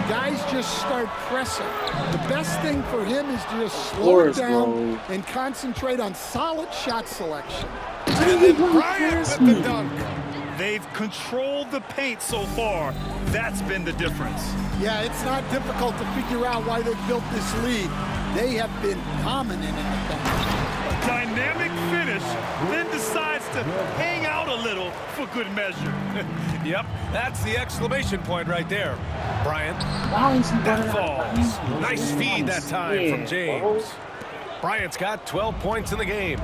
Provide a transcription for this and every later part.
guys just start pressing. The best thing for him is to just slow it down and concentrate on solid shot selection. And then Bryant with the dunk. They've controlled the paint so far. That's been the difference. Yeah, it's not difficult to figure out why they built this lead. They have been dominant in the paint. A dynamic finish, then decides to hang out a little for good measure. Yep, that's the exclamation point right there. Bryant, that falls. Nice feed that time from James. Bryant's got 12 points in the game.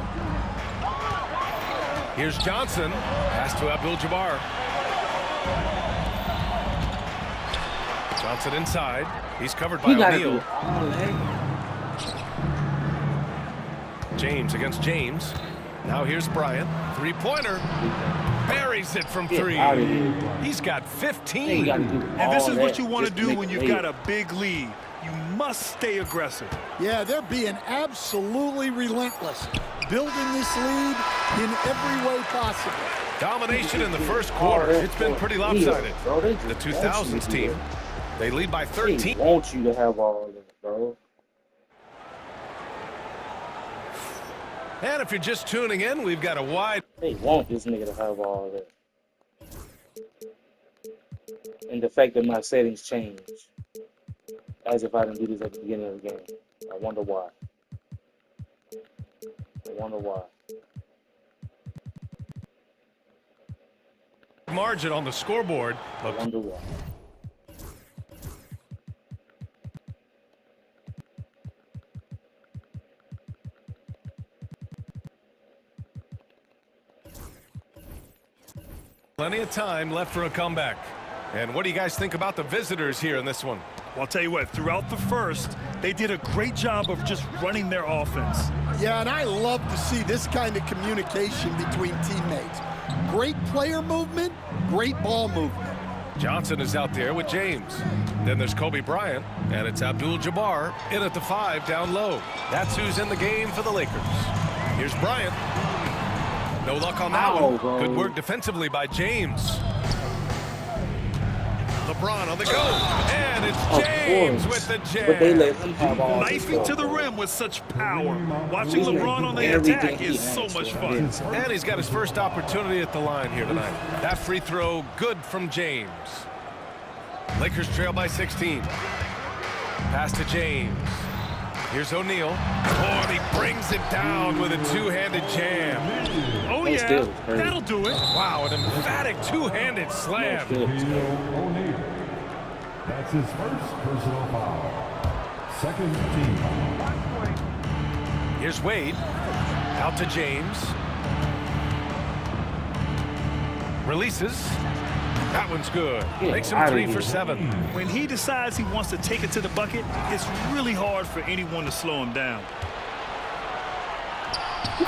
Here's Johnson. Pass to Abdul-Jabbar. Johnson inside. He's covered by O'Neal. James against James. Now here's Bryant. Three-pointer. Buries it from three. He's got 15. And this is what you want to do when you've got a big lead. You must stay aggressive. Yeah, they're being absolutely relentless, building this lead in every way possible. Domination in the first quarter. It's been pretty lopsided. The 2000s team, they lead by 13. They want you to have all of this, bro. And if you're just tuning in, we've got a wide... They want this nigga to have all of this. And the fact that my settings changed. As if I didn't do this at the beginning of the game. I wonder why. I wonder why. Margin on the scoreboard. I wonder why. Plenty of time left for a comeback. And what do you guys think about the visitors here in this one? Well, I'll tell you what, throughout the first, they did a great job of just running their offense. Yeah, and I love to see this kind of communication between teammates. Great player movement, great ball movement. Johnson is out there with James. Then there's Kobe Bryant, and it's Abdul-Jabbar in at the 5 down low. That's who's in the game for the Lakers. Here's Bryant. No luck on that one. Good work defensively by James. LeBron on the go, and it's James with the jam. But they let him have all Knifing to the rim with such power. Watching LeBron on the attack is so much fun. And he's got his first opportunity at the line here tonight. That free throw, good from James. Lakers trail by 16. Pass to James. Here's O'Neal. Oh, and he brings it down with a two-handed jam. Oh, yeah, that'll do it. Wow, an emphatic two-handed slam. O'Neal. That's his first personal foul. Second team. Here's Wade. Out to James. Releases. That one's good. Makes him 3 for 7. When he decides he wants to take it to the bucket, it's really hard for anyone to slow him down.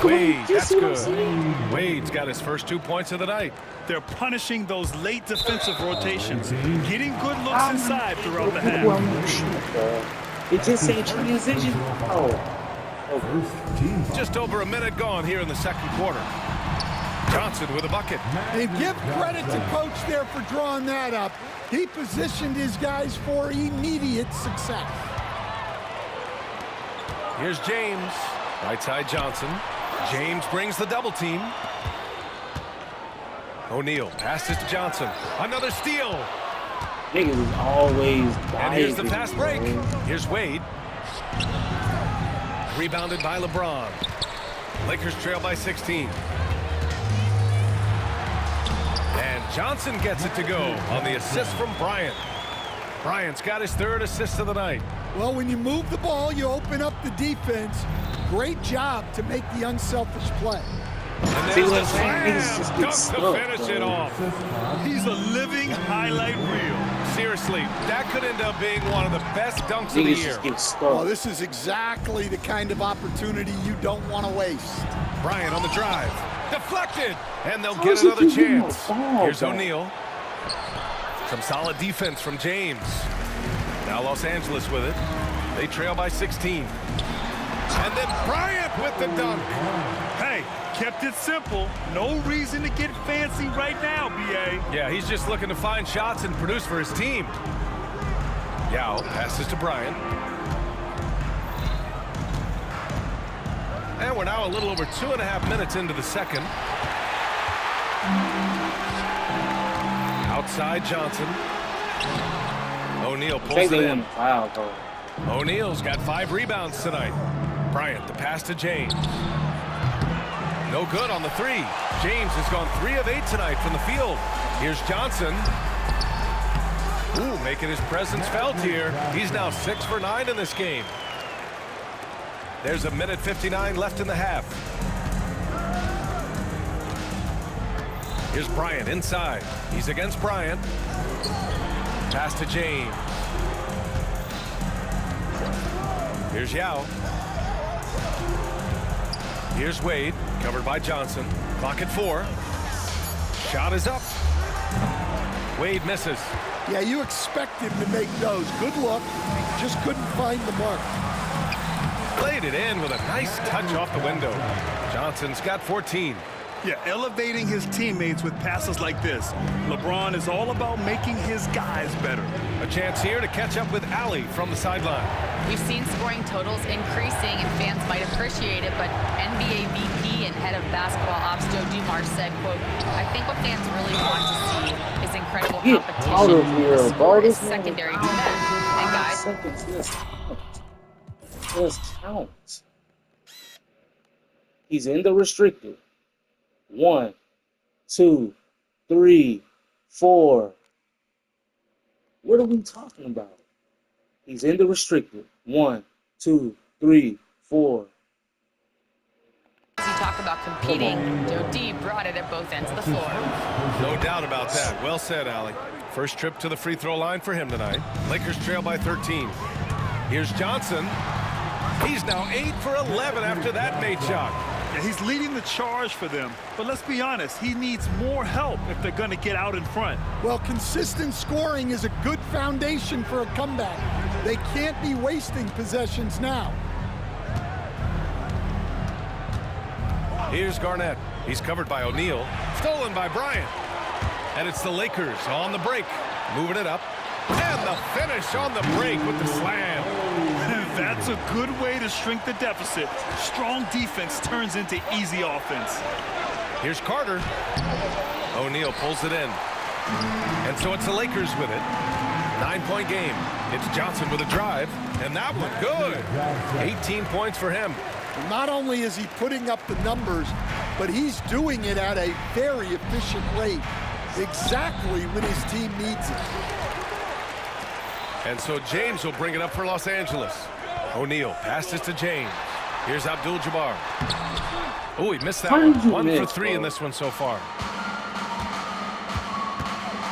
Wade, that's good. Wade's got his first 2 points of the night. They're punishing those late defensive rotations, getting good looks inside throughout the half. It just said transition. Just over a minute gone here in the second quarter. Johnson with a bucket. And give credit to coach there for drawing that up. He positioned his guys for immediate success. Here's James. Right side Johnson. James brings the double team. O'Neal passes to Johnson. Another steal. Niggas is always. And here's the fast break. Here's Wade. Rebounded by LeBron. Lakers trail by 16. And Johnson gets it to go on the assist from Bryant. Bryant's got his third assist of the night. Well, when you move the ball, you open up the defense. Great job to make the unselfish play. And there's the slam. Dunk to finish it off. He's a living highlight reel. Seriously, that could end up being one of the best dunks of the year. Well, this is exactly the kind of opportunity you don't want to waste. Bryant on the drive. Deflected. And they'll get another chance. Here's O'Neal. Some solid defense from James. Now Los Angeles with it. They trail by 16. And then Bryant with the dunk. Hey, kept it simple. No reason to get fancy right now, B.A. Yeah, he's just looking to find shots and produce for his team. Yao passes to Bryant. And we're now a little over 2.5 minutes into the second. Outside Johnson. O'Neal pulls it in. O'Neal's got 5 rebounds tonight. Bryant, the pass to James. No good on the 3. James has gone 3 of 8 tonight from the field. Here's Johnson. Ooh, making his presence felt here. He's now 6 for 9 in this game. There's 1:59 left in the half. Here's Bryant inside. He's against Bryant. Pass to James. Here's Yao. Here's Wade, covered by Johnson. Clock at 4. Shot is up. Wade misses. Yeah, you expect him to make those. Good look. Just couldn't find the mark. Played it in with a nice touch off the window. Johnson's got 14. Yeah, elevating his teammates with passes like this. LeBron is all about making his guys better. A chance here to catch up with Allie from the sideline. We've seen scoring totals increasing, and fans might appreciate it, but NBA VP and head of basketball ops Joe Dumars said, quote, I think what fans really want to see is incredible competition. The sport is secondary to that. And guys, just count. He's in the restricted. 1, 2, 3, 4. What are we talking about? He's in the restricted. 1, 2, 3, 4. As you talk about competing, Joe D brought it at both ends of the floor. No doubt about that. Well said, Allie. First trip to the free throw line for him tonight. Lakers trail by 13. Here's Johnson. He's now 8 for 11 after that made shot. Yeah, he's leading the charge for them. But let's be honest, he needs more help if they're going to get out in front. Well, consistent scoring is a good foundation for a comeback. They can't be wasting possessions now. Here's Garnett. He's covered by O'Neal. Stolen by Bryant. And it's the Lakers on the break. Moving it up. And the finish on the break with the slam. That's a good way to shrink the deficit. Strong defense turns into easy offense. Here's Carter. O'Neal pulls it in. And so it's the Lakers with it. 9-point game. It's Johnson with a drive. And that one good. 18 points for him. Not only is he putting up the numbers, but he's doing it at a very efficient rate. Exactly when his team needs it. And so James will bring it up for Los Angeles. O'Neal passes to James. Here's Abdul-Jabbar. Oh, he missed that one. 1 for 3 in this one so far.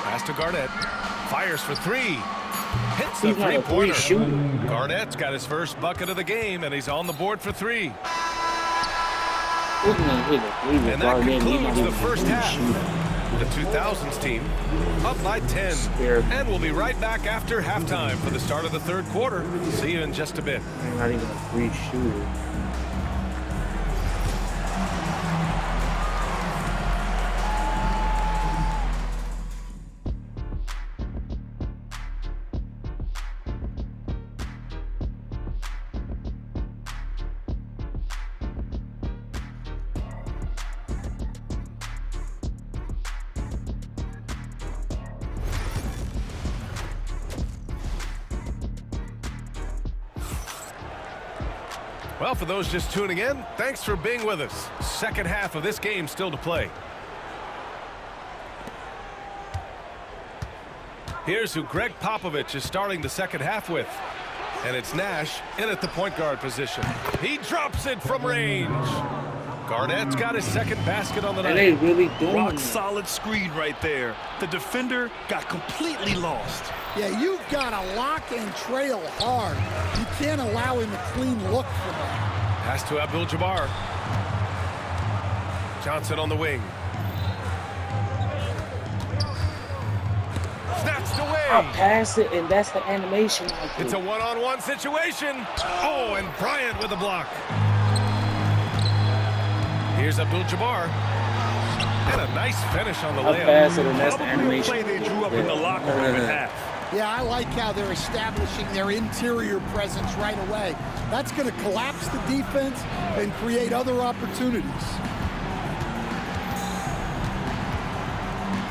Pass to Garnett. Fires for 3. Hits the three-pointer. Garnett's got his first bucket of the game, and he's on the board for 3. And that concludes the first half. The 2000s team up by 10. And we'll be right back after halftime for the start of the third quarter. See you in just a bit. Not even a free shooter. Well, for those just tuning in, thanks for being with us. Second half of this game still to play. Here's who Greg Popovich is starting the second half with. And it's Nash in at the point guard position. He drops it from range. Garnett's got his second basket on the night. And they really doing Rock solid screen right there. The defender got completely lost. Yeah, you've got to lock and trail hard. You can't allow him a clean look from that. Pass to Abdul-Jabbar. Johnson on the wing. Snatched away. I'll pass it, and that's the animation. It's a one-on-one situation. Oh, and Bryant with a block. Here's Abdul-Jabbar. And a nice finish on the layup. Pass it, and that's the Probably a animation. play they drew up in the locker room at half. Yeah, I like how they're establishing their interior presence right away. That's going to collapse the defense and create other opportunities.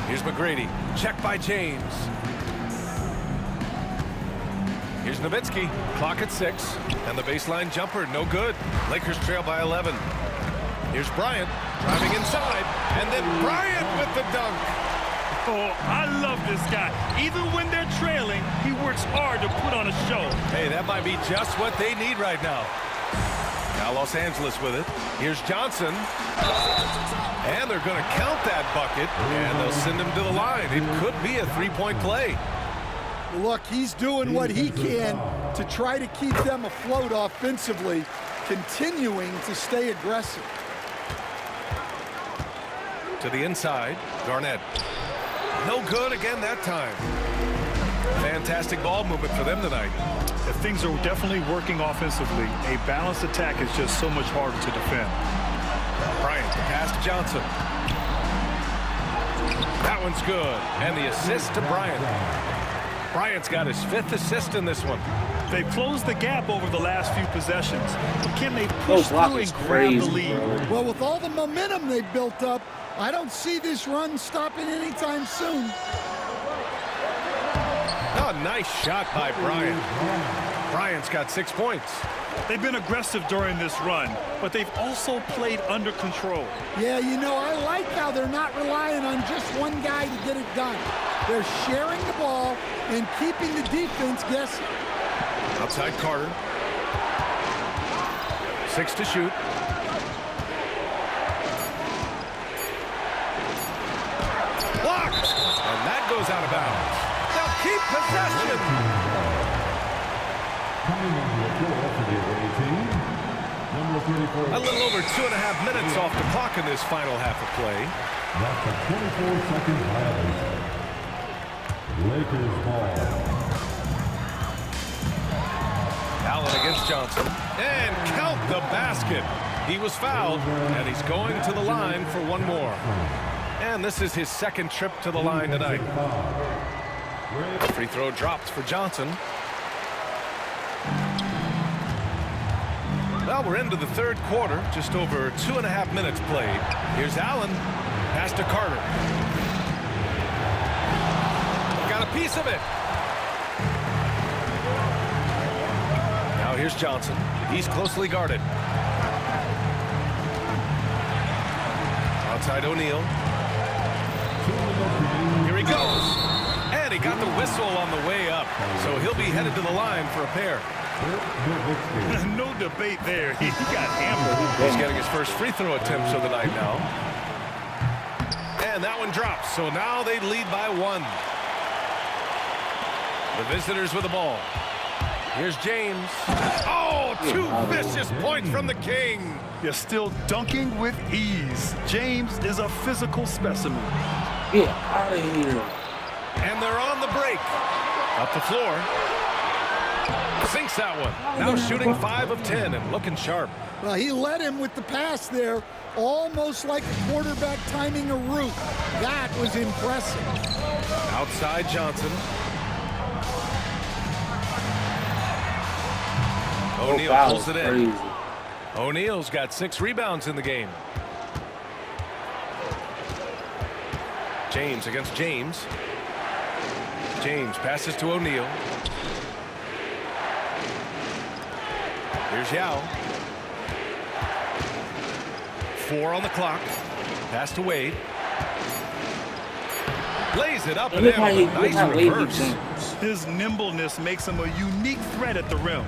Here's McGrady. Check by James. Here's Nowitzki. Clock at 6. And the baseline jumper, no good. Lakers trail by 11. Here's Bryant driving inside. And then Bryant with the dunk. Oh, I love this guy. Even when they're trailing, he works hard to put on a show. Hey, that might be just what they need right now. Now Los Angeles with it. Here's Johnson. And they're going to count that bucket. And they'll send him to the line. It could be a three-point play. Look, he's doing what he can to try to keep them afloat offensively, continuing to stay aggressive. To the inside, Garnett. No good again that time. Fantastic ball movement for them tonight. If things are definitely working offensively, a balanced attack is just so much harder to defend. Bryant, the pass to Johnson. That one's good. And the assist to Bryant. Bryant's got his 5th assist in this one. They've closed the gap over the last few possessions. But can they push through and grab the lead? Well, with all the momentum they've built up, I don't see this run stopping anytime soon. Oh, nice shot by Bryant. Bryant's got 6 points. They've been aggressive during this run, but they've also played under control. Yeah, you know, I like how they're not relying on just one guy to get it done. They're sharing the ball and keeping the defense guessing. Outside Carter. 6 to shoot. Blocked! And that goes out of bounds. They'll keep possession. Coming on the floor for the away team, number 34. A little over 2.5 minutes off the clock in this final half of play. That's a 24-second violation. Lakers ball. Allen against Johnson. And count the basket. He was fouled, and he's going to the line for one more. And this is his 2nd trip to the line tonight. Free throw dropped for Johnson. Well, we're into the 3rd quarter. Just over 2.5 minutes played. Here's Allen. Pass to Carter. Got a piece of it. Now here's Johnson. He's closely guarded. Outside O'Neal. Here he goes. And he got the whistle on the way up. So he'll be headed to the line for a pair. No debate there. He got hammered. He's getting his first free throw attempts of the night now. And that one drops. So now they lead by 1. The visitors with the ball. Here's James. Oh, 2 vicious points from the King. You're still dunking with ease. James is a physical specimen. Get out of here. And they're on the break. Up the floor. Sinks that one. Now shooting 5 of 10 and looking sharp. Well, he led him with the pass there, almost like a quarterback timing a route. That was impressive. Outside Johnson. O'Neal pulls it in. O'Neal's got 6 rebounds in the game. James against James. James passes to O'Neal. Here's Yao. 4 on the clock. Pass to Wade. Lays it up and in with a nice reverse. His nimbleness makes him a unique threat at the rim.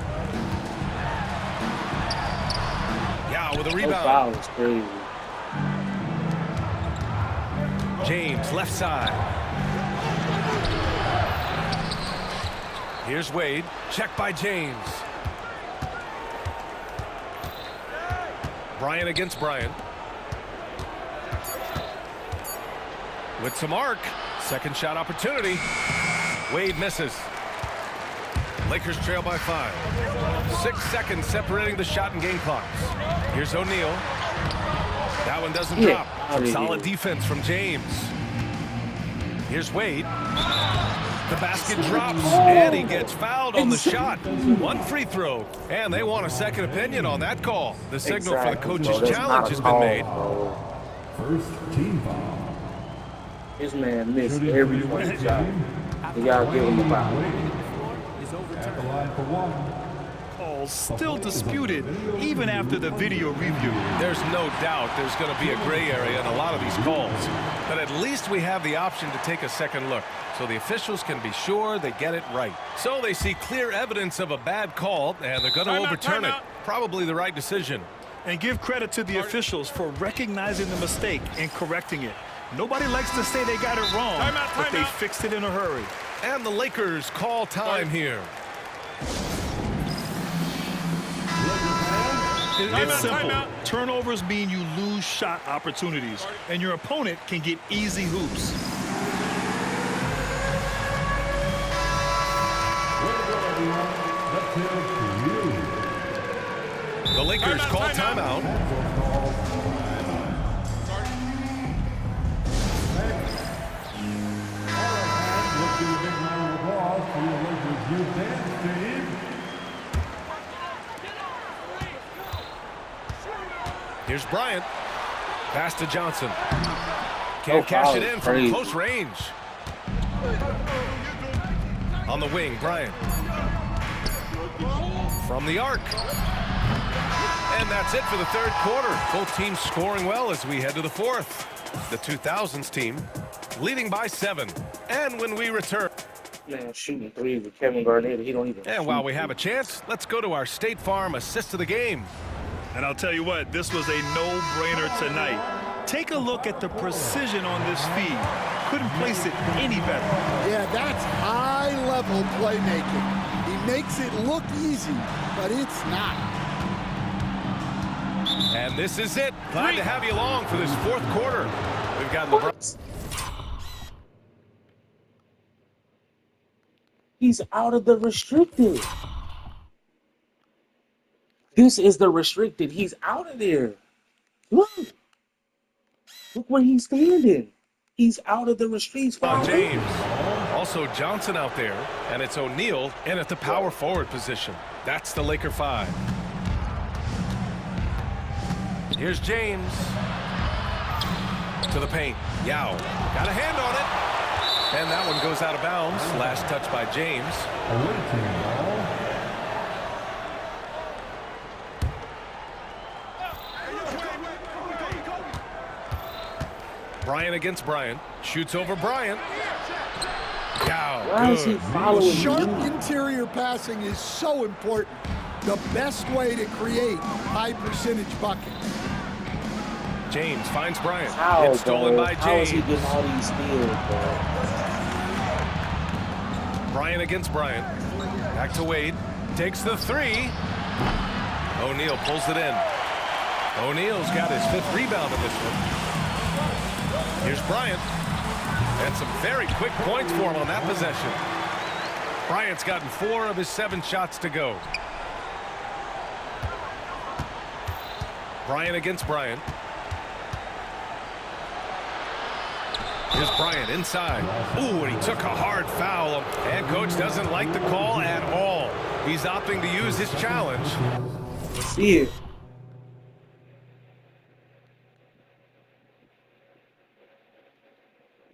Yao with a rebound. Wow, it's crazy. James left side. Here's Wade. Check by James. Bryant against Bryant. With some arc. 2nd shot opportunity. Wade misses. Lakers trail by 5. 6 seconds separating the shot and game clocks. Here's O'Neal. That one doesn't drop. Solid defense from James. Here's Wade. The basket drops, and he gets fouled on the shot. One free throw, and they want a second opinion on that call. The signal for the coach's challenge has been made. First team foul. This man missed every one shot. Y'all give him a foul. At the line for one. Calls still disputed even after the video review. There's no doubt there's going to be a gray area in a lot of these calls. But at least we have the option to take a second look, so the officials can be sure they get it right. So they see clear evidence of a bad call, and they're going to overturn it. Probably the right decision. And give credit to the officials for recognizing the mistake and correcting it. Nobody likes to say they got it wrong, but they fixed it in a hurry. And the Lakers call time here. It's simple. Turnovers mean you lose shot opportunities, and your opponent can get easy hoops. The Lakers call timeout. Here's Bryant. Pass to Johnson. Can't cash it in from close range. On the wing, Bryant. From the arc. And that's it for the third quarter. Both teams scoring well as we head to the fourth. The 2000s team leading by 7. And when we return... Man, shooting threes with Kevin Garnett, he don't even... And while we have a chance, let's go to our State Farm assist of the game. And I'll tell you what, this was a no-brainer tonight. Take a look at the precision on this feed. Couldn't place it any better. Yeah, that's high-level playmaking. He makes it look easy, but it's not. And this is it. Glad to have you along for this fourth quarter. We've got LeBron. He's out of the restricted. This is the restricted. He's out of there. Look. Look where he's standing. He's out of the restricted. James. Also Johnson out there. And it's O'Neal in at the power forward position. That's the Laker 5. Here's James. To the paint. Yao. Got a hand on it. And that one goes out of bounds. Last touch by James. Bryant against Bryant. Shoots over Bryant. Why is he following Sharp interior passing is so important. The best way to create high percentage buckets. James finds Bryant. It's stolen by James. How is he getting all these steals, bro? Bryant against Bryant. Back to Wade. Takes the 3. O'Neal pulls it in. O'Neal's got his 5th rebound in this one. Here's Bryant. And some very quick points for him on that possession. Bryant's gotten 4 of his 7 shots to go. Bryant against Bryant. Here's Bryant inside. Ooh, and he took a hard foul. And coach doesn't like the call at all. He's opting to use his challenge. See it.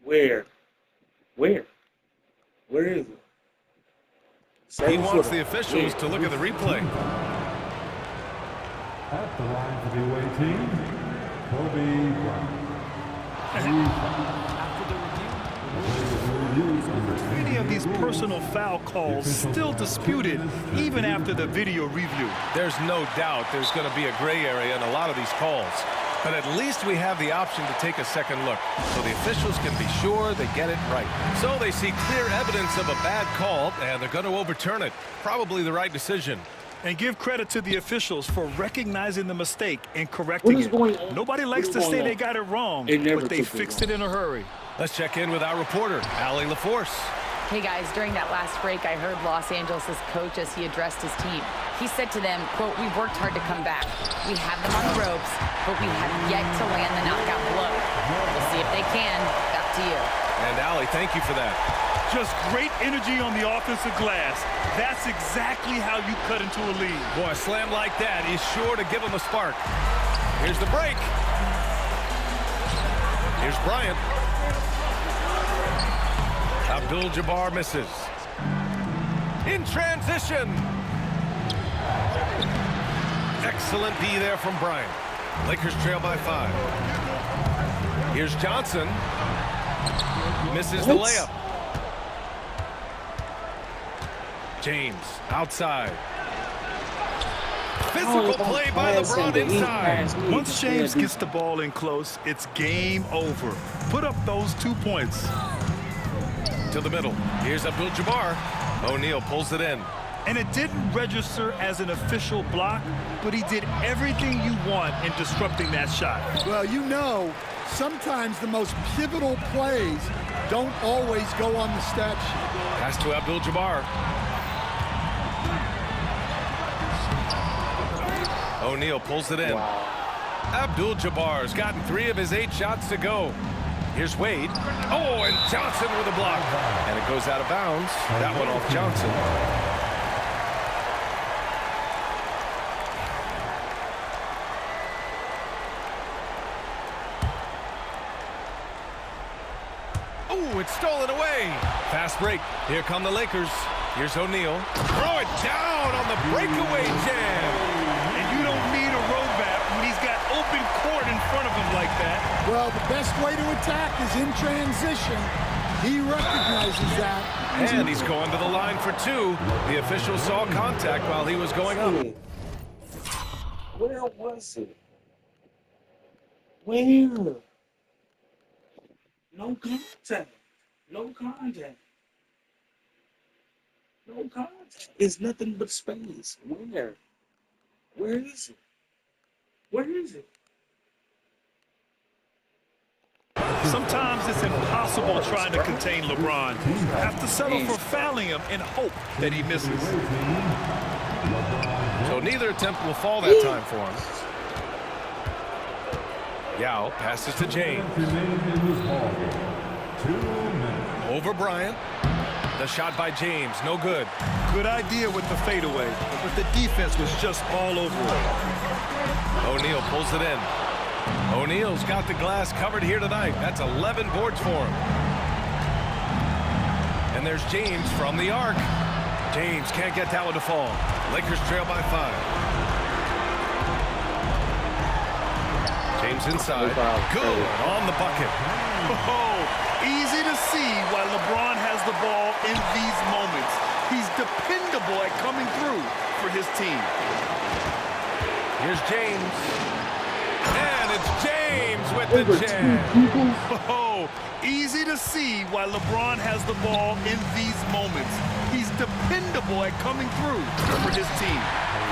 Where? Where is it? He wants the officials to look at the replay. At the line for the away team, Kobe Bryant. Many of these personal foul calls still disputed even after the video review. There's no doubt there's going to be a gray area in a lot of these calls. But at least we have the option to take a second look, so the officials can be sure they get it right. So they see clear evidence of a bad call, and they're going to overturn it. Probably the right decision. And give credit to the officials for recognizing the mistake and correcting it. Nobody likes to say they got it wrong, but they fixed it in a hurry. Let's check in with our reporter, Allie LaForce. Hey guys, during that last break, I heard Los Angeles' coach as he addressed his team. He said to them, quote, "We've worked hard to come back. We have them on the ropes, but we have yet to land the knockout blow. We'll see if they can. Back Back to you. And Allie, thank you for that. Just great energy on the offensive glass. That's exactly how you cut into a lead. Boy, a slam like that, he's sure to give him a spark. Here's the break. Here's Bryant. Abdul-Jabbar misses. In transition. Excellent D there from Bryant. Lakers trail by 5. Here's Johnson. Misses the layup. James outside. Physical play by LeBron inside. Once James gets the ball in close, it's game over. Put up those 2 points. To the middle. Here's Abdul-Jabbar. O'Neal pulls it in. And it didn't register as an official block, but he did everything you want in disrupting that shot. Well, you know, sometimes the most pivotal plays don't always go on the stat sheet. Pass to Abdul-Jabbar. O'Neal pulls it in. Wow. Abdul-Jabbar's gotten 3 of his 8 shots to go. Here's Wade. Oh, and Johnson with a block. And it goes out of bounds. That one off Johnson. Oh, it's stolen away. Fast break. Here come the Lakers. Here's O'Neal. Throw it down on the breakaway jam. And you don't need a roadmap when he's got open court in front of him like that. Well, the best way to attack is in transition. He recognizes that. And he's going to the line for 2. The official saw contact while he was going up. Where was it? Where? No contact. No contact. No contact. It's nothing but space. Where? Where is it? Where is it? Sometimes it's impossible trying to contain LeBron. You have to settle for fouling him and hope that he misses. So neither attempt will fall that time for him. Yao passes to James. Over Bryant. The shot by James, no good. Good idea with the fadeaway, but the defense was just all over it. O'Neal pulls it in. O'Neal's got the glass covered here tonight. That's 11 boards for him. And there's James from the arc. James can't get that one to fall. Lakers trail by 5. James inside. Good on the bucket. Oh, easy to see why LeBron has the ball in these moments. He's dependable at coming through for his team. Here's James. And it's James with the jam. Oh, easy to see why LeBron has the ball in these moments. He's dependable at coming through for his team.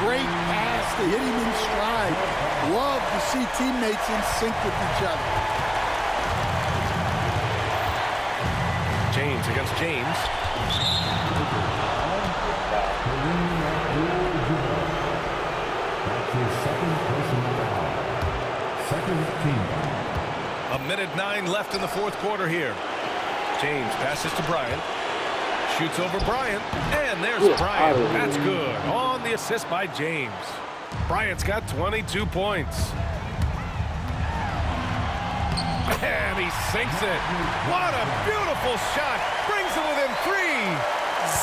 Great pass to hit him in stride. Love to see teammates in sync with each other. James against James. A minute 9 left in the 4th quarter here. James passes to Bryant. Shoots over Bryant. And there's Bryant. That's good. On the assist by James. Bryant's got 22 points. And he sinks it. What a beautiful shot. Brings it within 3.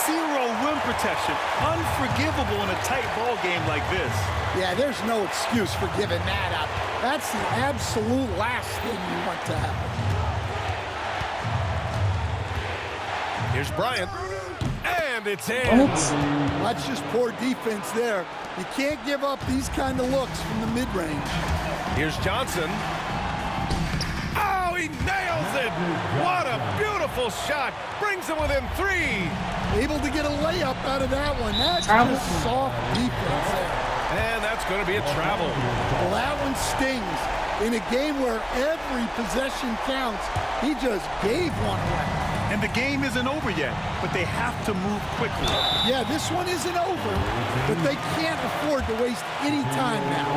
Zero rim protection. Unforgivable in a tight ball game like this. Yeah, there's no excuse for giving that up. That's the absolute last thing you want to happen. Here's Bryant. And it's in. That's just poor defense there. You can't give up these kind of looks from the mid-range. Here's Johnson. Oh, he nails it. What a beautiful shot. Brings him within 3. Able to get a layup out of that one. That's just soft defense there. And that's going to be a travel. Well, that one stings. In a game where every possession counts, he just gave one away. And the game isn't over yet, but they have to move quickly. Yeah, this one isn't over, but they can't afford to waste any time now.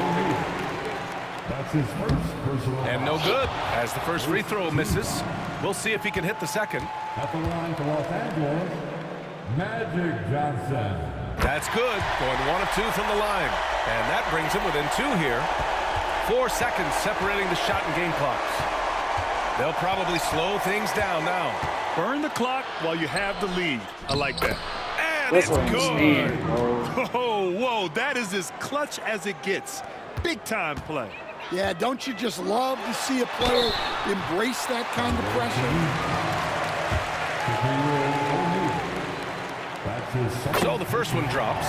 That's his first personal. And no good, as the first free throw misses. We'll see if he can hit the second. At the line for Los Angeles, Magic Johnson. That's good, going 1 of 2 from the line. And that brings him within 2 here. 4 seconds separating the shot and game clocks. They'll probably slow things down now. Burn the clock while you have the lead. I like that. And it's good. Oh, whoa, that is as clutch as it gets. Big time play. Yeah, don't you just love to see a player embrace that kind of pressure? So the first one drops,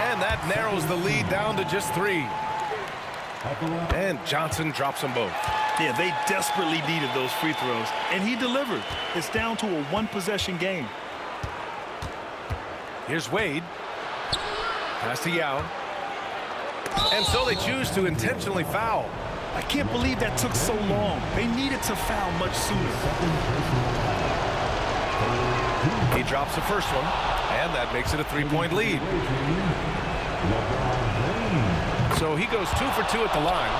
and that narrows the lead down to just 3. And Johnson drops them both. Yeah, they desperately needed those free throws, and he delivered. It's down to a one-possession game. Here's Wade. Pass to Yao. And so they choose to intentionally foul. I can't believe that took so long. They needed to foul much sooner. He drops the first one, and that makes it a 3-point lead. So he goes 2 for 2 at the line,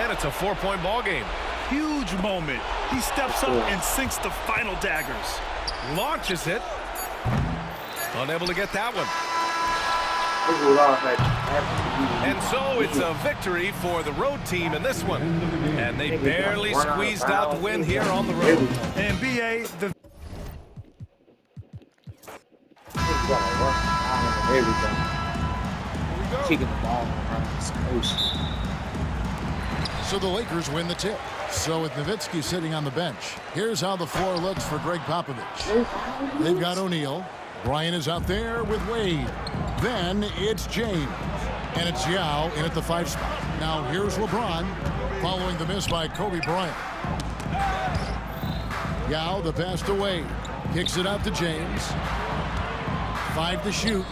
and it's a 4-point ball game. Huge moment. He steps up and sinks the final daggers. Launches it. Unable to get that one. And so it's a victory for the road team in this one. And they barely squeezed out the win here on the road. And B.A., the... Kicking the ball around. So the Lakers win the tip. So with Nowitzki sitting on the bench, here's how the floor looks for Greg Popovich. They've got O'Neal. Bryant is out there with Wade. Then it's James. And it's Yao in at the 5 spot. Now here's LeBron following the miss by Kobe Bryant. Yao, the pass to Wade. Kicks it out to James. 5 to shoot.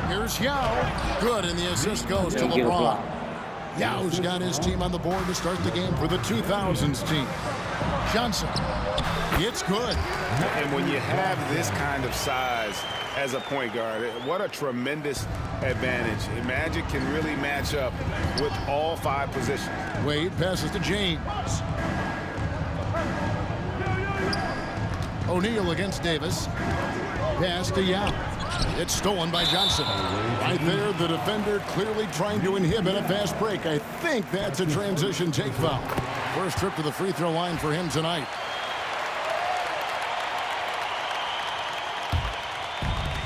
Here's Yao. Good, and the assist goes to LeBron. Yao's got his team on the board to start the game for the 2000s team. Johnson. It's good. And when you have this kind of size as a point guard, what a tremendous advantage. Magic can really match up with all 5 positions. Wade passes to James. O'Neal against Davis. Pass to Yao. It's stolen by Johnson. Right there, the defender clearly trying to inhibit a fast break. I think that's a transition take foul. First trip to the free throw line for him tonight.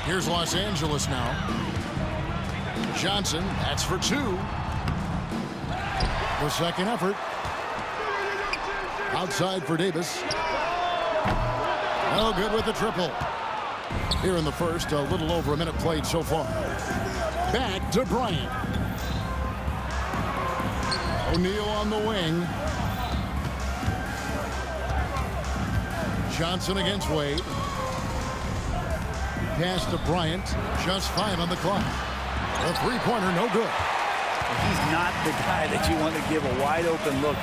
Here's Los Angeles now. Johnson, that's for 2. The second effort. Outside for Davis. No good with the triple. Here in the first, a little over a minute played so far. Back to Bryant. O'Neal on the wing. Johnson against Wade. Pass to Bryant. Just 5 on the clock. The three-pointer, no good. He's not the guy that you want to give a wide-open look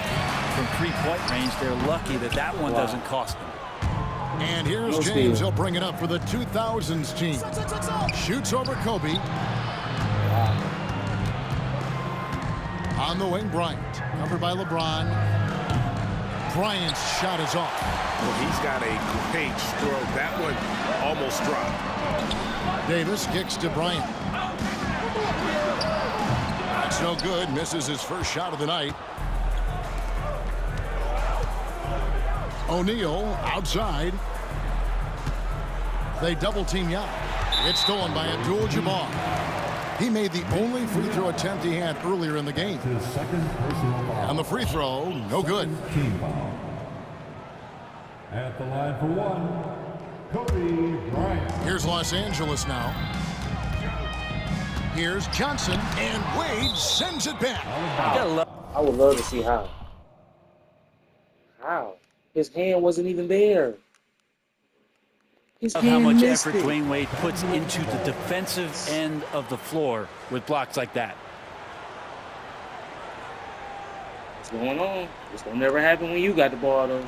from three-point range. They're lucky that that one doesn't cost them. And here's James. He'll bring it up for the 2000s team. Shoots over Kobe. On the wing, Bryant. Covered by LeBron. Bryant's shot is off. Well, he's got a great stroke. That one almost dropped. Davis kicks to Bryant. That's no good. Misses his first shot of the night. O'Neal outside. They double team Yao. It's stolen by Abdul-Jabbar. He made the only free throw attempt he had earlier in the game. His second personal foul. On the free throw, no good. Team foul. At the line for 1, Kobe Bryant. Here's Los Angeles now. Here's Johnson, and Wade sends it back. I would love to see how. How? His hand wasn't even there. His hand How much missed effort it. Dwayne Wade puts into the defensive end of the floor with blocks like that. What's going on? It's gonna never happen when you got the ball, though.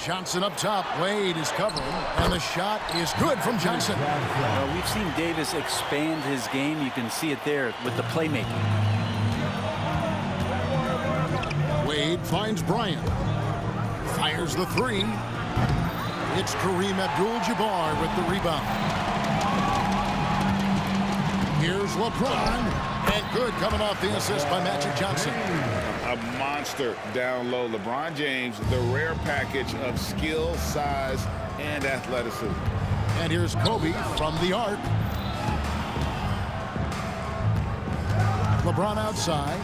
Johnson up top. Wade is covering, and the shot is good from Johnson. Well, we've seen Davis expand his game. You can see it there with the playmaking. Wade finds Bryant. Fires the three. It's Kareem Abdul-Jabbar with the rebound. Here's LeBron. And good coming off the assist by Magic Johnson. A monster down low. LeBron James, the rare package of skill, size, and athleticism. And here's Kobe from the arc. LeBron outside.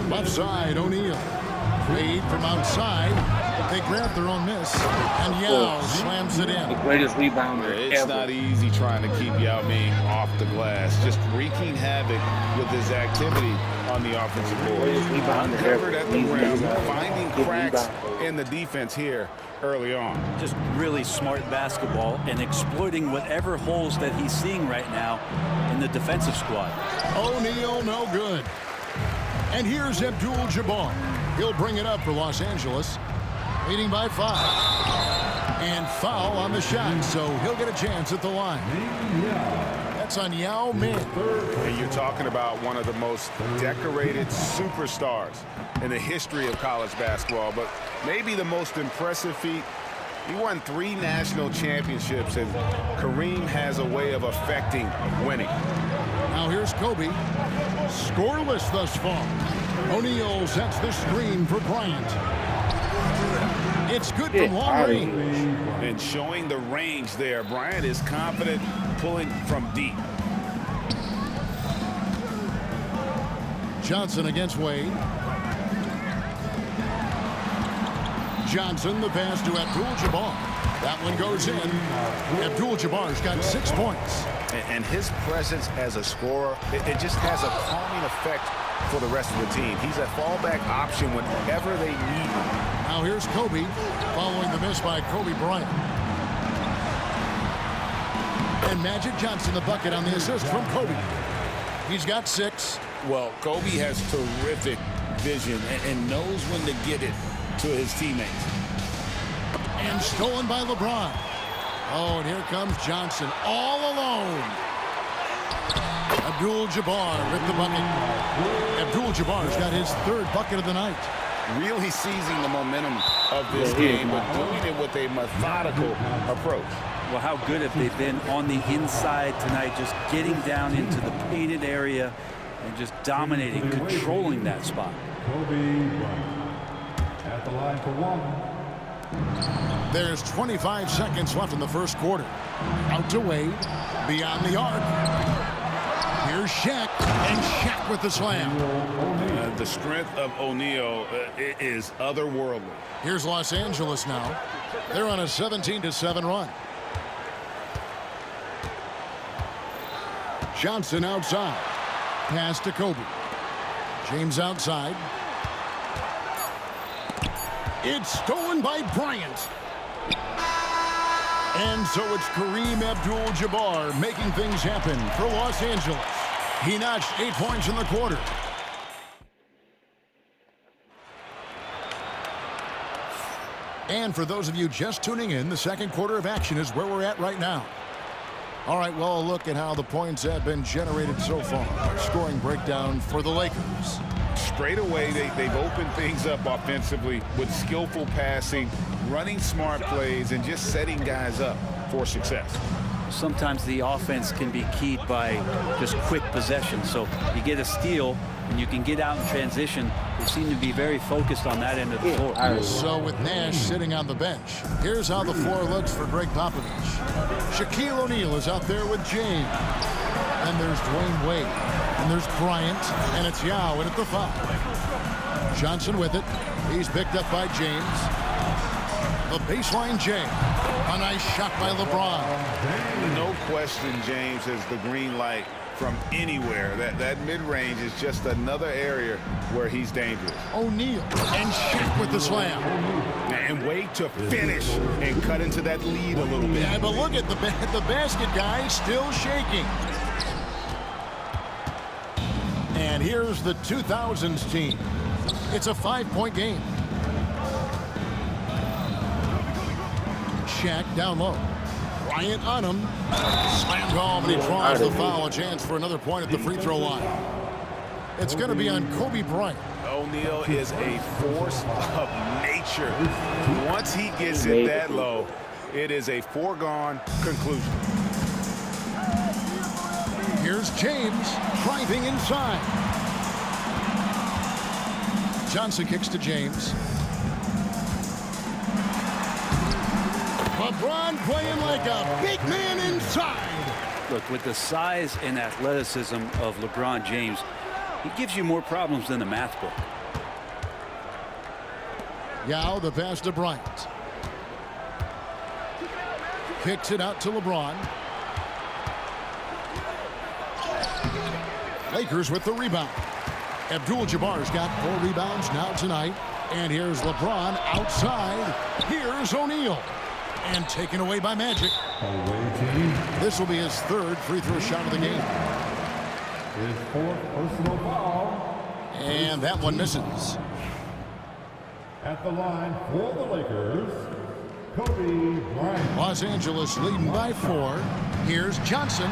Left side, O'Neal. Wade from outside. They grab their own miss. And Yao slams it in. The greatest rebounder It's ever. not easy trying to keep Yao Ming off the glass. Just wreaking havoc with his activity on the offensive board. Uncovered at the rim, finding cracks in the defense here early on. Just really smart basketball and exploiting whatever holes that he's seeing right now in the defensive squad. O'Neal, no good. And here's Abdul-Jabbar. He'll bring it up for Los Angeles, leading by 5. And foul on the shot, so he'll get a chance at the line. That's on Yao Ming. And you're talking about one of the most decorated superstars in the history of college basketball, but maybe the most impressive feat. He won 3 national championships, and Kareem has a way of affecting winning. Now here's Kobe. Scoreless thus far. O'Neal sets the screen for Bryant. It's good from long range. And showing the range there. Bryant is confident pulling from deep. Johnson against Wade. Johnson, the pass to Abdul-Jabbar. That one goes in. Abdul-Jabbar's got 6 points. And his presence as a scorer, it just has a calming effect for the rest of the team. He's a fallback option whenever they need him. Now here's Kobe, following the miss by Kobe Bryant. And Magic Johnson, the bucket on the assist from Kobe. He's got 6. Well, Kobe has terrific vision and knows when to get it to his teammates. And stolen by LeBron. Oh, and here comes Johnson all alone. Abdul-Jabbar with the bucket. Abdul-Jabbar's got his 3rd bucket of the night. Really seizing the momentum of this game, but doing it with a methodical approach. Well, how good have they been on the inside tonight, just getting down into the painted area and just dominating, controlling that spot. Kobe at the line for 1. There's 25 seconds left in the first quarter. Out to Wade, beyond the arc. Here's Shaq, and Shaq with the slam. The strength of O'Neal is otherworldly. Here's Los Angeles now. They're on a 17-7 run. Johnson outside. Pass to Kobe. James outside. It's stolen by Bryant. And so it's Kareem Abdul-Jabbar making things happen for Los Angeles. He notched 8 points in the quarter. And for those of you just tuning in, the second quarter of action is where we're at right now. All right, well, a look at how the points have been generated so far. Our scoring breakdown for the Lakers. Straight away, they've opened things up offensively with skillful passing, running smart plays, and just setting guys up for success. Sometimes the offense can be keyed by just quick possession. So you get a steal and you can get out in transition. They seem to be very focused on that end of the floor. So with Nash sitting on the bench, here's how the floor looks for Greg Popovich. Shaquille O'Neal is out there with James. And there's Dwayne Wade. And there's Bryant. And it's Yao in at the 5. Johnson with it. He's picked up by James. The baseline J. A nice shot by LeBron. No question James has the green light from anywhere. That mid-range is just another area where he's dangerous. O'Neal and Shaq with the slam. And Wade to finish and cut into that lead a little bit. Yeah, but look at the basket guy still shaking. And here's the 2000s team. It's a 5-point game. Shaq down low. Bryant on him. Slammed home, and he draws the foul. A chance for another point at the free throw line. It's going to be on Kobe Bryant. O'Neal is a force of nature. Once he gets it that low, it is a foregone conclusion. Here's James driving inside. Johnson kicks to James. LeBron playing like a big man inside. Look, with the size and athleticism of LeBron James, he gives you more problems than the math book. Yao, the pass to Bryant. Kicks it out to LeBron. Lakers with the rebound. Abdul-Jabbar's got 4 rebounds now tonight. And here's LeBron outside. Here's O'Neal. And taken away by Magic. This will be his 3rd free throw shot of the game. His 4th personal foul. And that one misses. At the line for the Lakers, Kobe Bryant. Los Angeles leading by 4. Here's Johnson.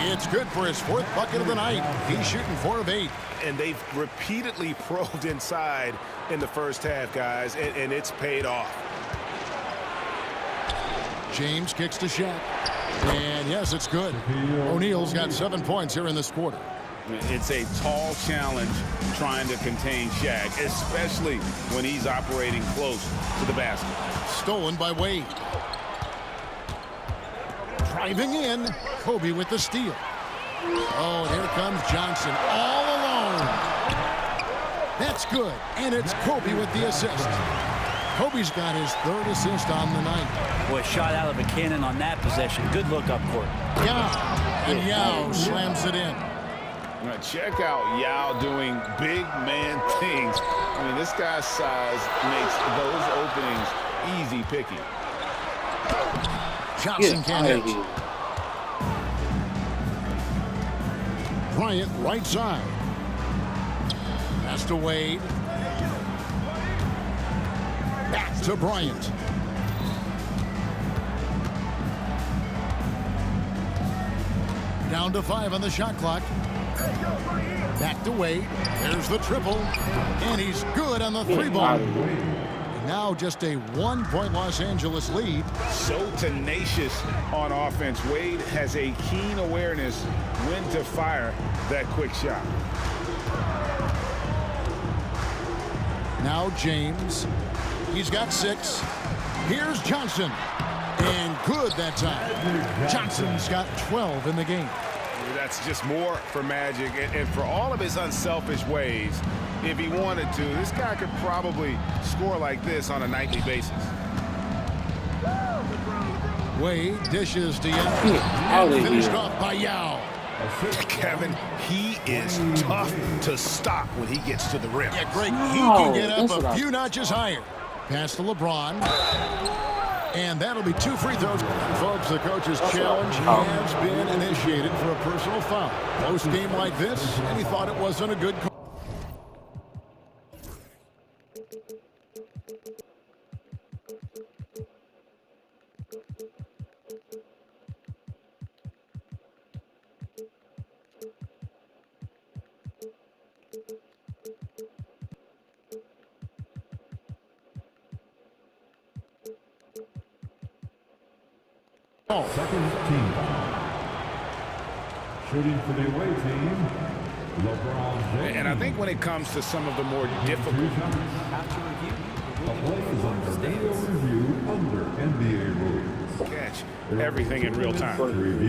It's good for his 4th bucket of the night. He's shooting 4 of 8. And they've repeatedly probed inside in the first half, guys, and it's paid off. James kicks to Shaq. And yes, it's good. O'Neal's got 7 points here in this quarter. It's a tall challenge trying to contain Shaq, especially when he's operating close to the basket. Stolen by Wade. Driving in, Kobe with the steal. Oh, and here comes Johnson all alone. That's good, and it's Kobe with the assist. Kobe's got his 3rd assist on the night. Boy, shot out of a cannon on that possession. Good look up court. Yao, and Yao slams it in. Now check out Yao doing big man things. I mean, this guy's size makes those openings easy picking. Johnson can't hit. Bryant right side. Pass to Wade. Back to Bryant. Down to 5 on the shot clock. Back to Wade. There's the triple. And he's good on the 3-ball. Now just a 1-point Los Angeles lead. So tenacious on offense. Wade has a keen awareness when to fire that quick shot. Now James. He's got 6. Here's Johnson. And good that time. Johnson's got 12 in the game. That's just more for Magic. And for all of his unselfish ways, if he wanted to, this guy could probably score like this on a nightly basis. Wade dishes to Yao. Finished off by Yao. Kevin, he is tough to stop when he gets to the rim. Yeah, great. He can get up a few notches higher. Pass to LeBron. And that'll be 2 free throws. Folks, the coach's challenge has been initiated for a personal foul. Post game like this, and he thought it wasn't a good call. Second team. Shooting for the away team, LeBron James. And I think when it comes to some of the more difficult... After review, A play is under video review under NBA rules. catch everything in real time.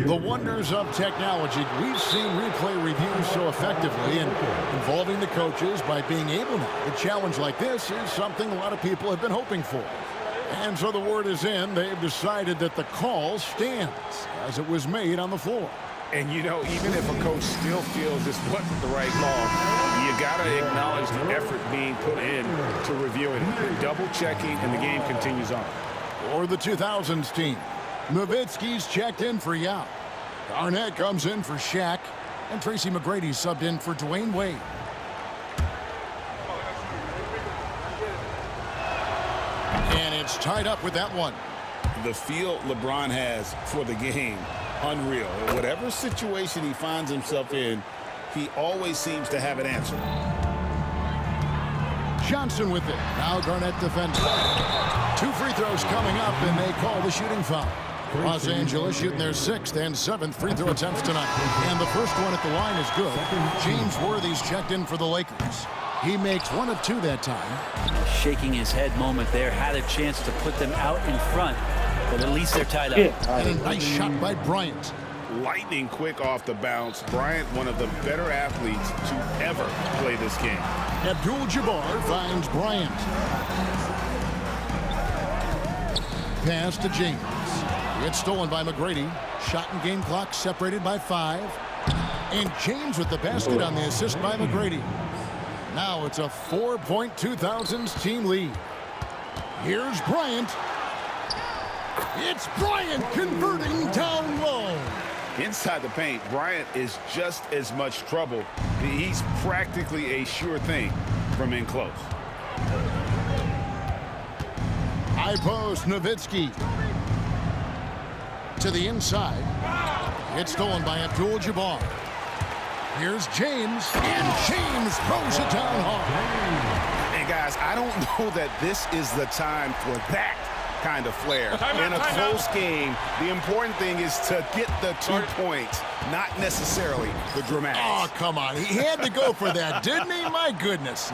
The wonders of technology. We've seen replay reviews so effectively and involving the coaches by being able to. A challenge like this is something a lot of people have been hoping for. And so the word is in. They've decided that the call stands as it was made on the floor. And, you know, even if a coach still feels this wasn't the right call, you got to acknowledge the effort being put in to reviewing it, double-checking, and the game continues on. For the 2000s team, Nowitzki's checked in for Yao. Garnett comes in for Shaq, and Tracy McGrady subbed in for Dwayne Wade. And it's tied up with that one. The feel LeBron has for the game, unreal. Whatever situation he finds himself in, he always seems to have an answer. Johnson with it. Now Garnett defending. 2 free throws coming up, and they call the shooting foul. Los Angeles shooting their 6th and 7th free throw attempts tonight. And the first one at the line is good. James Worthy's checked in for the Lakers. He makes 1 of 2 that time. Shaking his head moment there. Had a chance to put them out in front, but at least they're tied up. And a nice shot by Bryant. Lightning quick off the bounce. Bryant, one of the better athletes to ever play this game. Abdul-Jabbar finds Bryant. Pass to James. It's stolen by McGrady. Shot and game clock separated by 5. And James with the basket on the assist by McGrady. Now it's a 4-point 2000s team lead. Here's Bryant. It's Bryant converting down low. Inside the paint, Bryant is just as much trouble. He's practically a sure thing from in close. High post, Nowitzki. To the inside. It's stolen by Abdul-Jabbar. Here's James, and James throws it down hard. And guys, I don't know that this is the time for that kind of flair. In a close game, the important thing is to get the 2 points, not necessarily the dramatics. Oh, come on. He had to go for that, didn't he? My goodness.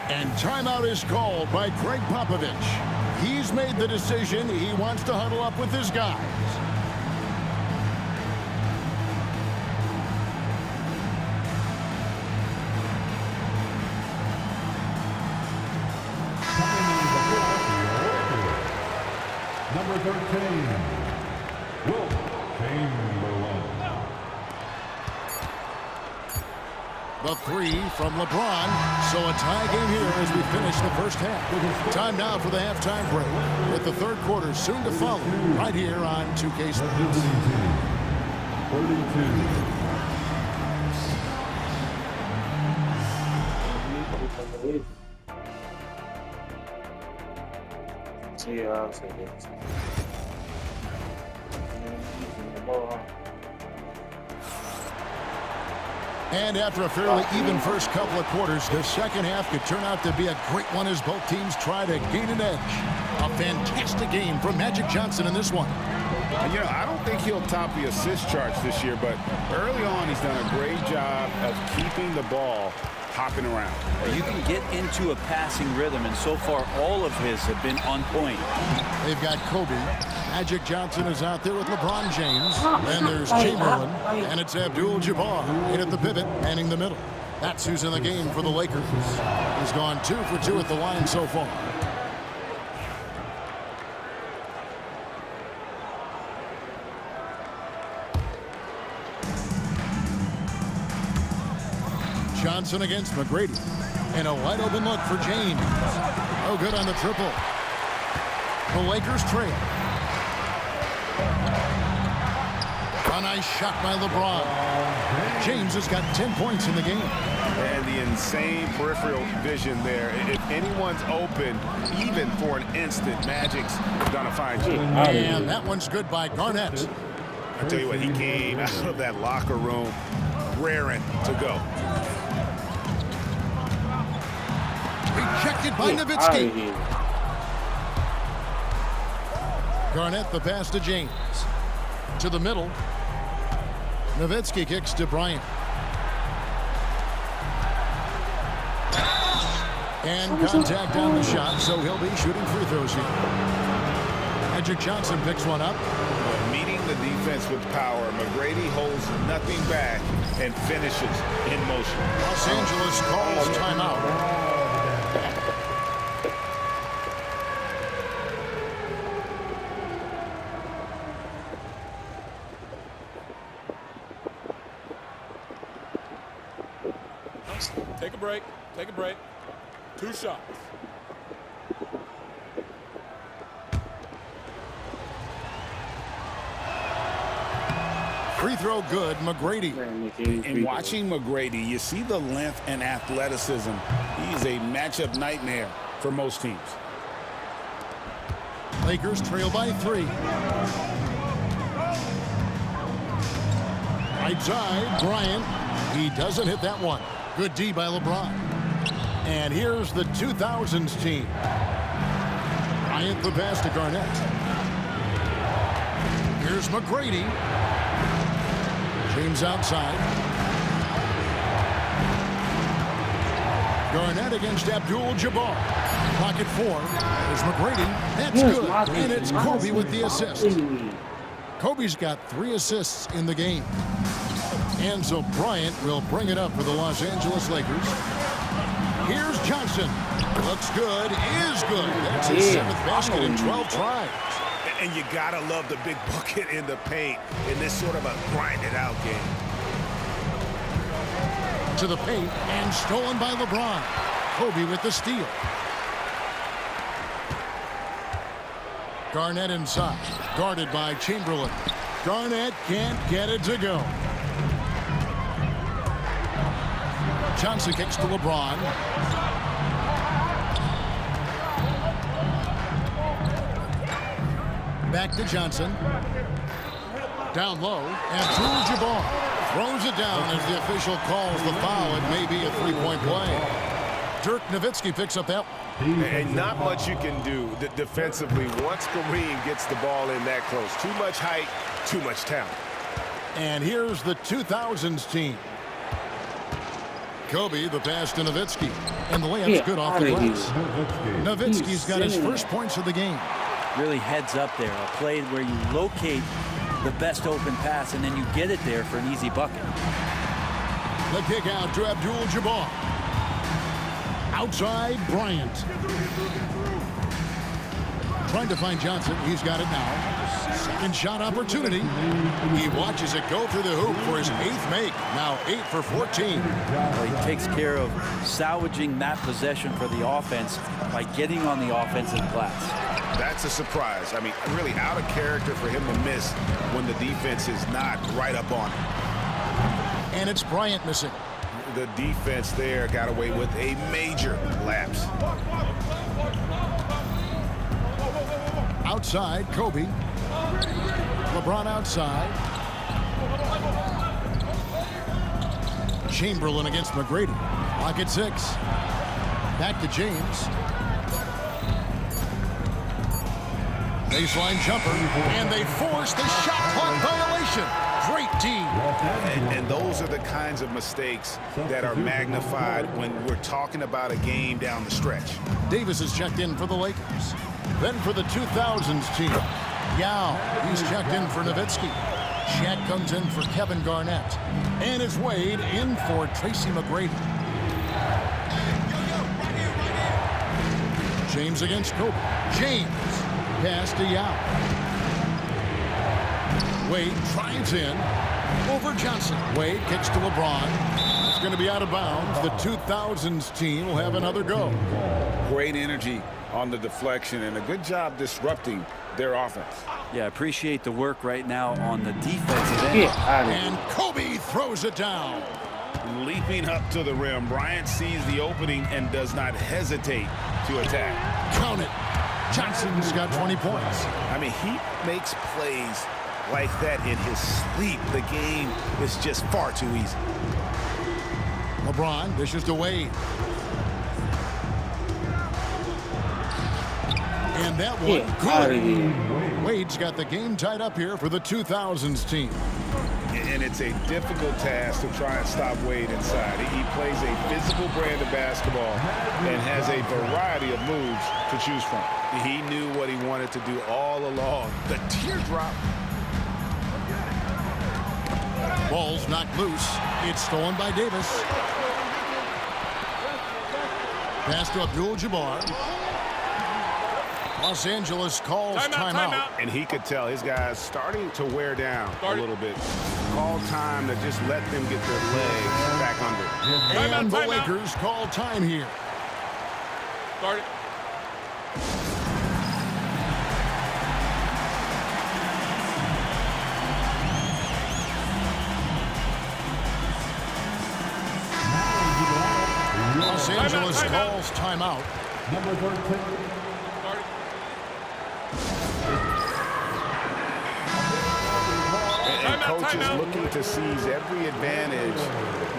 And timeout is called by Greg Popovich. He's made the decision. He wants to huddle up with his guys. Number 13, Wilt Chamberlain. The 3 from LeBron. So a tie game here as we finish the first half. Time now for the halftime break, with the third quarter soon to follow right here on 2K Sports. 32. And after a fairly even first couple of quarters, the second half could turn out to be a great one as both teams try to gain an edge. A fantastic game from Magic Johnson in this one. And, you know, I don't think he'll top the assist charts this year, but early on he's done a great job of keeping the ball hopping around. You can get into a passing rhythm, and so far all of his have been on point. They've got Kobe. Magic Johnson is out there with LeBron James. Then there's Chamberlain, and it's Abdul-Jabbar in at the pivot, manning the middle. That's who's in the game for the Lakers. He's gone 2 for 2 at the line so far. Johnson against McGrady. And a wide open look for James. No good on the triple. The Lakers trail. A nice shot by LeBron. James has got 10 points in the game. And the insane peripheral vision there. If anyone's open, even for an instant, Magic's gonna find you. And that one's good by Garnett. I tell you what, he came out of that locker room raring to go. Rejected by Nowitzki. Garnett the pass to James. To the middle. Nowitzki kicks to Bryant. And contact on the shot, so he'll be shooting free throws here. Magic Johnson picks one up. Meeting the defense with power, McGrady holds nothing back and finishes in motion. Los Angeles calls timeout. Take a break. Take a break. 2 shots. Free throw good, McGrady. In watching McGrady, you see the length and athleticism. He's a matchup nightmare for most teams. Lakers trail by 3. Right side, Bryant. He doesn't hit that one. Good D by LeBron. And here's the 2000s team. Bryant the pass to Garnett. Here's McGrady. James outside. Garnett against Abdul-Jabbar. Pocket 4. There's McGrady. That's good. And it's Kobe with the assist. Kobe's got 3 assists in the game. And so Bryant will bring it up for the Los Angeles Lakers. Here's Johnson. Looks good. Is good. That's his 7th basket in 12 tries. And you gotta love the big bucket in the paint in this sort of a grinded-out game. To the paint and stolen by LeBron. Kobe with the steal. Garnett inside. Guarded by Chamberlain. Garnett can't get it to go. Johnson kicks to LeBron. Back to Johnson. Down low. Abdul-Jabbar throws it down as the official calls the foul. It may be a 3-point play. Dirk Nowitzki picks up that. And not much you can do defensively once Kareem gets the ball in that close. Too much height, too much talent. And here's the 2000s team. Kobe, the pass to Nowitzki. And the layup's good off the glass. Nowitzki's got his first points of the game. Really heads up there. A play where you locate the best open pass and then you get it there for an easy bucket. The kick out to Abdul-Jabbar. Outside, Bryant. Trying to find Johnson. He's got it now. Second shot opportunity. He watches it go through the hoop for his 8th make. Now 8 for 14. Well, he takes care of salvaging that possession for the offense by getting on the offensive glass. That's a surprise. I mean, really out of character for him to miss when the defense is not right up on him. And it's Bryant missing. The defense there got away with a major lapse. Outside, Kobe. LeBron outside. Chamberlain against McGrady. Pocket 6. Back to James. Baseline jumper. And they force the shot clock violation. Great D. And those are the kinds of mistakes that are magnified when we're talking about a game down the stretch. Davis is checked in for the Lakers. Then for the 2000s team, Yao, he's checked in for Nowitzki. Shaq comes in for Kevin Garnett. And it's Wade in for Tracy McGrady. James against Kobe. James, pass to Yao. Wade drives in over Johnson. Wade kicks to LeBron. It's going to be out of bounds. The 2000s team will have another go. Great energy on the deflection and a good job disrupting their offense. Yeah, appreciate the work right now on the defensive end. And Kobe throws it down. Leaping up to the rim, Bryant sees the opening and does not hesitate to attack. Count it. Johnson's got 20 points. I mean, he makes plays like that in his sleep. The game is just far too easy. LeBron dishes to Wade. And that one, good. Wade's got the game tied up here for the 2000s team. And it's a difficult task to try and stop Wade inside. He plays a physical brand of basketball and has a variety of moves to choose from. He knew what he wanted to do all along. The teardrop. Ball's knocked loose. It's stolen by Davis. Pass to Abdul-Jabbar. Los Angeles calls timeout. And he could tell his guys starting to wear down a little bit. Call time to just let them get their legs back under. And the Lakers call time here. Start it. Los Angeles calls timeout. Number 13. Start it. coach is looking to seize every advantage,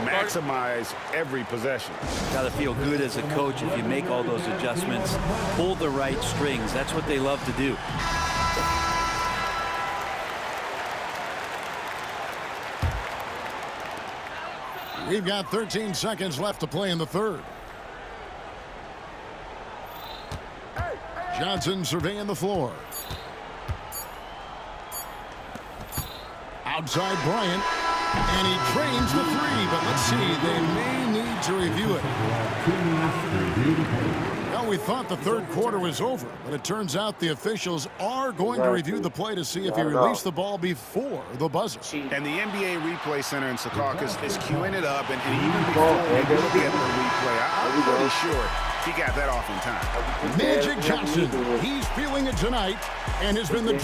maximize every possession. Got to feel good as a coach if you make all those adjustments, pull the right strings. That's what they love to do. We've got 13 seconds left to play in the third. Johnson surveying the floor. Outside Bryant. And he trains the three, but let's see. They may need to review it. Well, we thought the third quarter was over, but it turns out the officials are going to review the play to see if he released the ball before the buzzer. And the NBA Replay Center in Secaucus is queuing it up, and even before we look at the replay, I'm pretty sure he got that off in time. Magic Johnson, he's feeling it tonight, and has been the...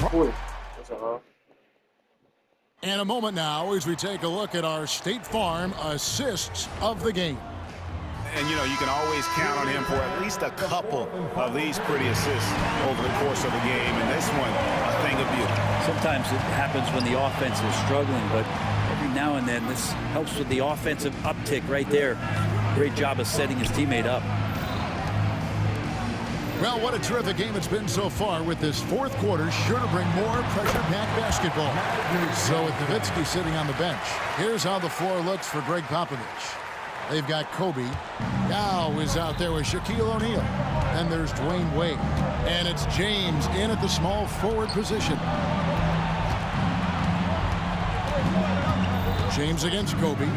And a moment now as we take a look at our State Farm assists of the game. And, you know, you can always count on him for at least a couple of these pretty assists over the course of the game. And this one, a thing of beauty. Sometimes it happens when the offense is struggling, but every now and then this helps with the offensive uptick right there. Great job of setting his teammate up. Well, what a terrific game it's been so far, with this fourth quarter sure to bring more pressure-packed basketball. So with Nowitzki sitting on the bench, here's how the floor looks for Greg Popovich. They've got Kobe. Now is out there with Shaquille O'Neal. And there's Dwayne Wade. And it's James in at the small forward position. James against Kobe.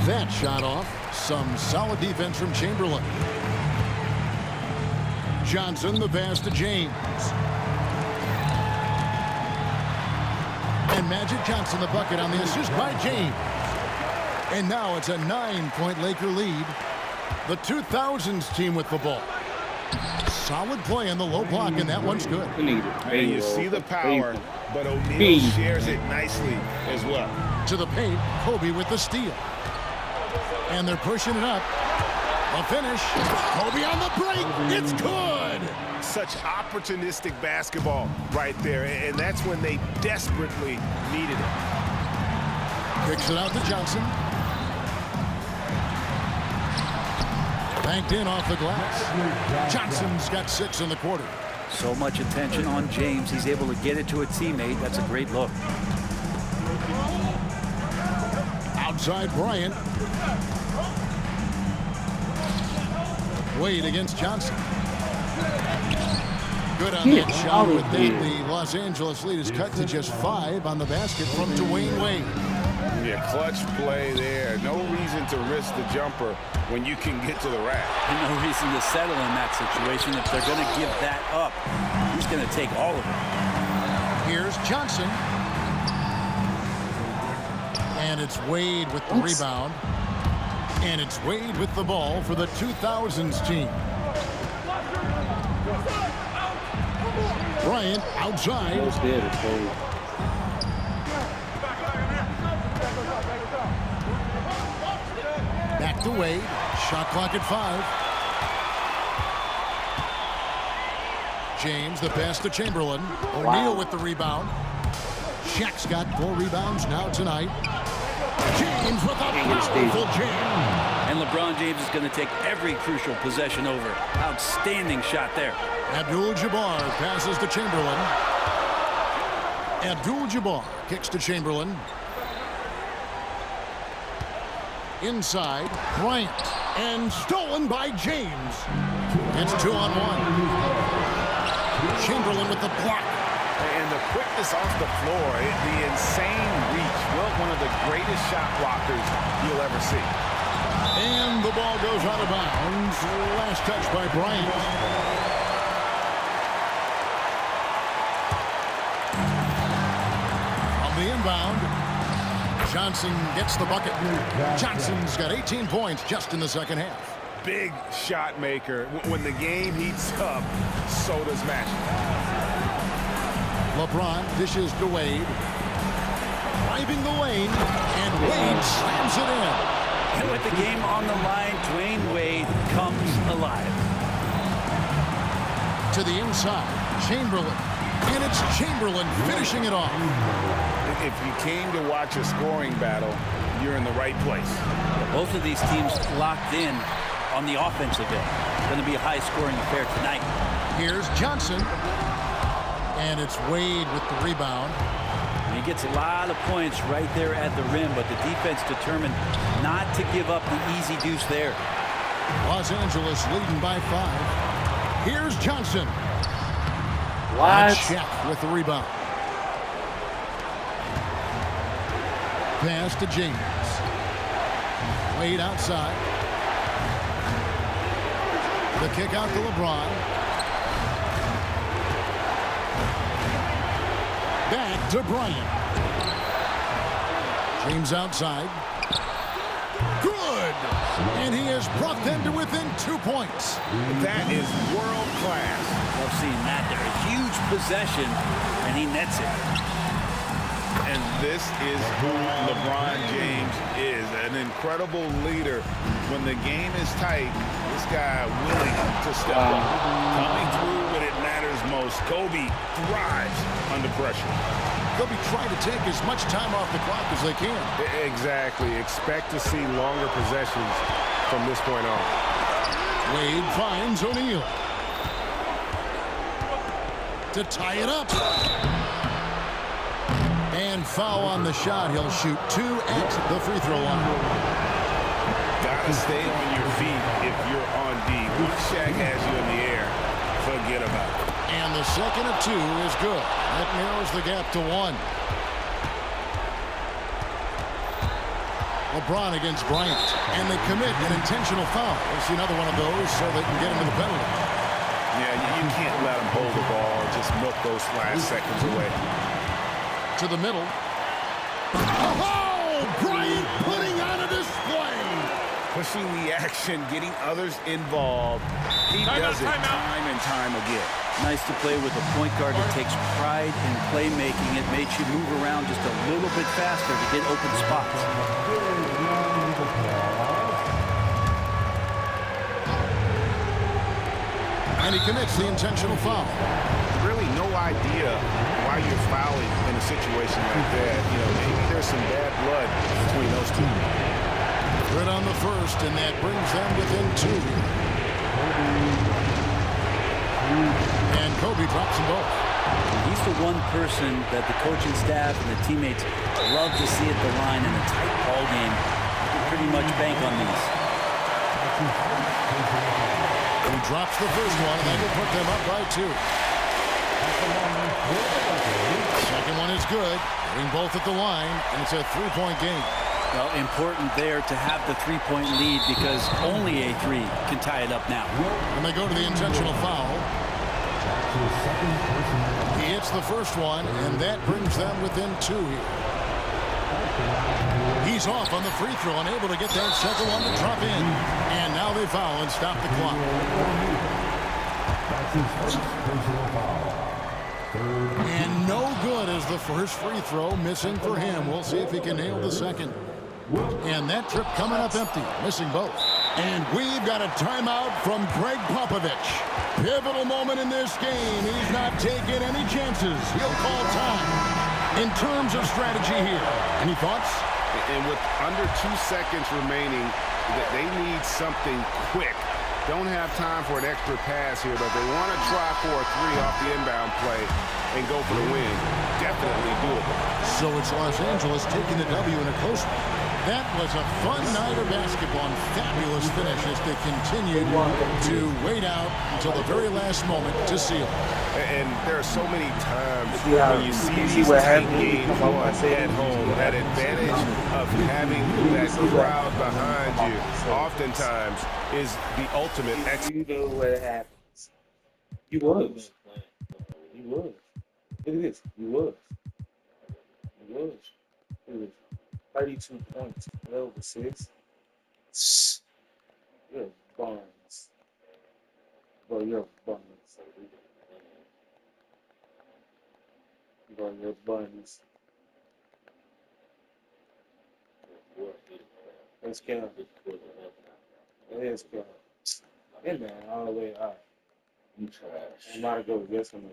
That shot off. Some solid defense from Chamberlain. Johnson, the pass to James. And Magic Johnson, the bucket on the assist by James. And now it's a 9-point Laker lead. The 2000s team with the ball. Solid play in the low block, and that one's good. And you see the power, but O'Neal shares it nicely as well. To the paint, Kobe with the steal. And they're pushing it up. A finish. Kobe on the break. It's good. Such opportunistic basketball right there, and that's when they desperately needed it. Kicks it out to Johnson. Banked in off the glass. Johnson's got 6 in the quarter. So much attention on James. He's able to get it to a teammate. That's a great look. Outside Bryant. Wade against Johnson. Good on that shot. With that, the Los Angeles lead is cut to just 5 on the basket from Dwayne Wade. Yeah, clutch play there. No reason to risk the jumper when you can get to the rack. And no reason to settle in that situation. If they're going to give that up, he's going to take all of it. Here's Johnson. And it's Wade with the rebound. And it's Wade with the ball for the 2000s team. Bryant outside. Back to Wade. Shot clock at 5. James, the pass to Chamberlain. O'Neal with the rebound. Shaq's got 4 rebounds now tonight. James with a powerful jam. And LeBron James is going to take every crucial possession over. Outstanding shot there. Abdul-Jabbar passes to Chamberlain. Abdul-Jabbar kicks to Chamberlain. Inside, Bryant. And stolen by James. It's 2-on-1. Chamberlain with the block. And the quickness off the floor, the insane reach. Well, one of the greatest shot blockers you'll ever see. And the ball goes out of bounds. Last touch by Bryant. On the inbound, Johnson gets the bucket. Johnson's got 18 points just in the second half. Big shot maker. When the game heats up, so does Magic. LeBron dishes to Wade. Driving the lane, and Wade slams it in. And with the game on the line, Dwayne Wade comes alive. To the inside, Chamberlain. And it's Chamberlain finishing it off. If you came to watch a scoring battle, you're in the right place. Both of these teams locked in on the offensive end. It's going to be a high-scoring affair tonight. Here's Johnson. And it's Wade with the rebound. And he gets a lot of points right there at the rim, but the defense determined not to give up the easy deuce there. Los Angeles leading by 5. Here's Johnson. What? Shaq with the rebound. Pass to James. Wade outside. The kick out to LeBron. Back to Bryant. James outside. Good! And he has brought them to within 2 points. That is world class. Love seeing that there. A huge possession, and he nets it. And this is who LeBron James is, an incredible leader. When the game is tight, this guy willing to step up, coming through when it matters most. Kobe thrives under pressure. They'll be trying to take as much time off the clock as they can. Exactly. Expect to see longer possessions from this point on. Wade finds O'Neal. To tie it up. And foul on the shot. He'll shoot 2 at the free throw line. Gotta stay on your feet if you're on D. Once Shaq has you in the air, forget about it. And the second of 2 is good. That narrows the gap to 1. LeBron against Bryant. And they commit an intentional foul. We'll see another one of those so they can get into the penalty. Yeah, you can't let them hold the ball and just milk those last seconds away. To the middle. Oh, Bryant putting on a display. Pushing the action, getting others involved. He does it time and time again. Nice to play with a point guard that takes pride in playmaking. It makes you move around just a little bit faster to get open spots. And he commits the intentional foul. Really no idea why you're fouling in a situation like that. You know, maybe there's some bad blood between those two. Good on the first, and that brings them within 2. And Kobe drops them both. He's the one person that the coaching staff and the teammates love to see at the line in a tight ball game. You can pretty much bank on these. He drops the first one, and that will put them up by 2. Second one is good. Getting both at the line, and it's a 3-point game. Well, important there to have the 3-point lead because only a 3 can tie it up now. And they go to the intentional foul. He hits the first one, and that brings them within 2 here. He's off on the free throw, unable to get that second one to drop in. And now they foul and stop the clock. And no good as the first free throw missing for him. We'll see if he can nail the second. And that trip coming up empty, missing both. And we've got a timeout from Greg Popovich. Pivotal moment in this game. He's not taking any chances. He'll call time. In terms of strategy here, any thoughts? And with under 2 seconds remaining, they need something quick. Don't have time for an extra pass here, but they want to try for a 3 off the inbound play and go for the win. Definitely doable. So it's Los Angeles taking the W in a close one. That was a fun night of basketball and fabulous finish as they continued to wait out until the very last moment to seal. And there are so many times when you see these tight games at home, that advantage of having that crowd behind you oftentimes is the ultimate You know what happens. You was. You was. Look at this. You was. You was. It was 32 points, 12 assists. You're buns. Bro, you're buns. Bro, you're buns. Let's go. Let's go. Hey man, all the way up. I'm about to go get some of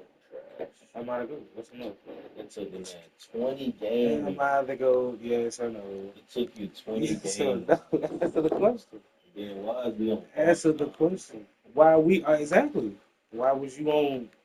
it. I'm out to go. What's enough? It took him 20 games. I'm out to go. Yes, I know. It took you 20 games. Answer the question. Then why is we on? Answer the question. Why we exactly? Why was you on